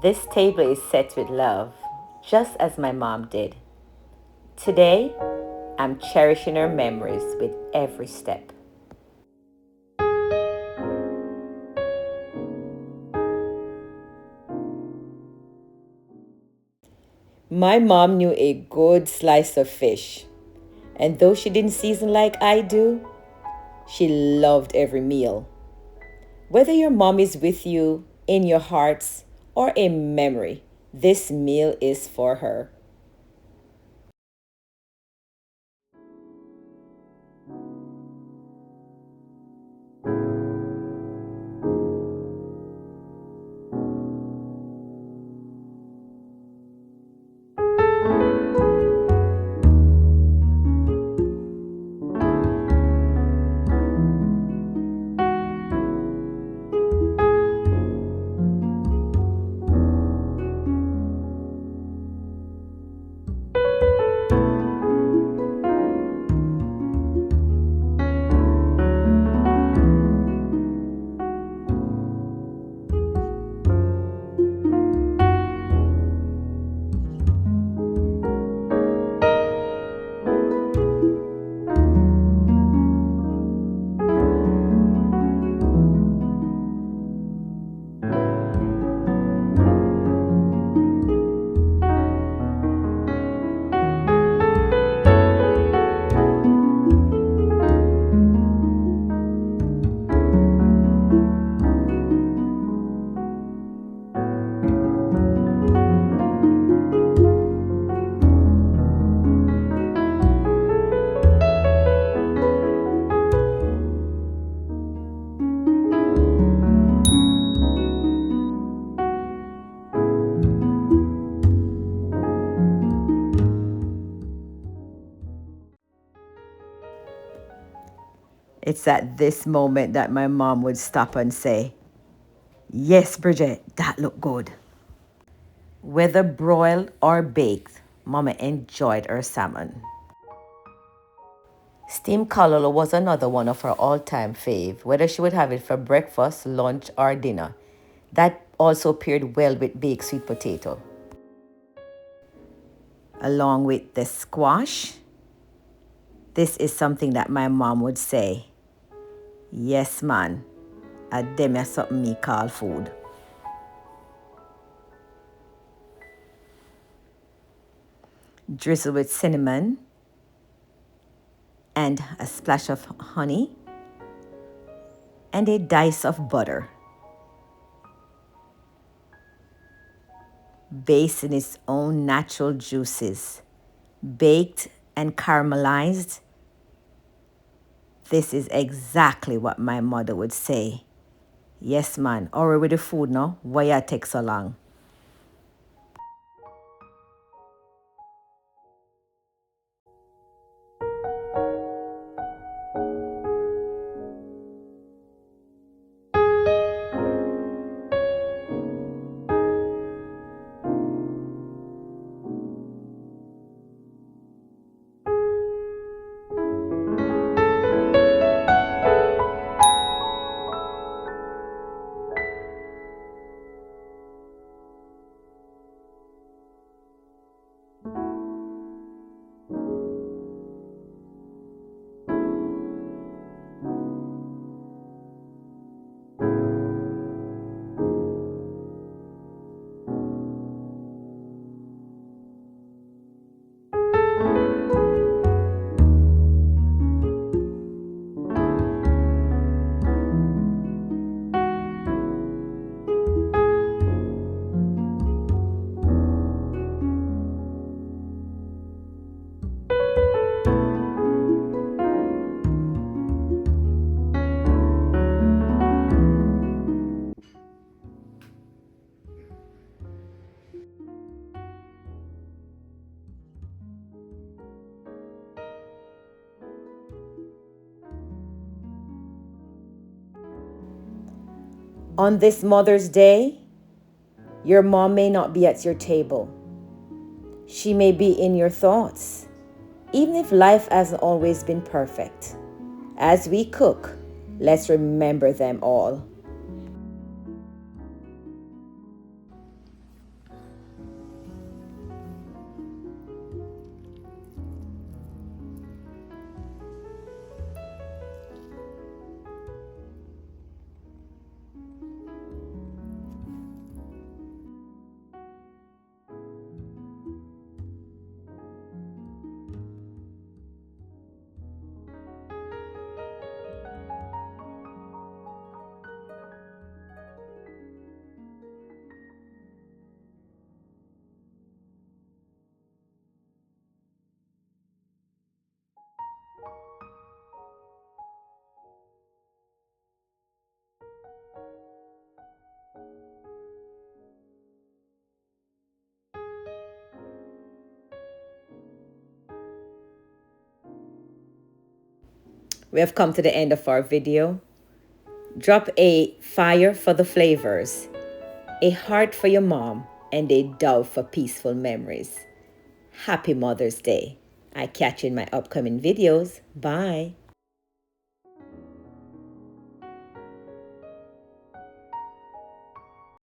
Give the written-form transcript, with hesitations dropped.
This table is set with love, just as my mom did. Today, I'm cherishing her memories with every step. My mom knew a good slice of fish, and though she didn't season like I do, she loved every meal. Whether your mom is with you, in your hearts, or a memory, this meal is for her. It's at this moment that my mom would stop and say, "Yes, Bridget, that looked good." Whether broiled or baked, Mama enjoyed her salmon. Steam Kallaloo was another one of her all-time fave, whether she would have it for breakfast, lunch, or dinner. That also paired well with baked sweet potato. Along with the squash, this is something that my mom would say, "Yes, man, a dem is something me call food." Drizzle with cinnamon and a splash of honey and a dice of butter. Based in its own natural juices, baked and caramelized. This is exactly what my mother would say. "Yes, man, or with the food now, why you take so long?" On this Mother's Day, your mom may not be at your table. She may be in your thoughts, even if life hasn't always been perfect. As we cook, let's remember them all. we have come to the end of our video. Drop a fire for the flavors, a heart for your mom, and a dove for peaceful memories. Happy Mother's Day. I catch you in my upcoming videos. Bye.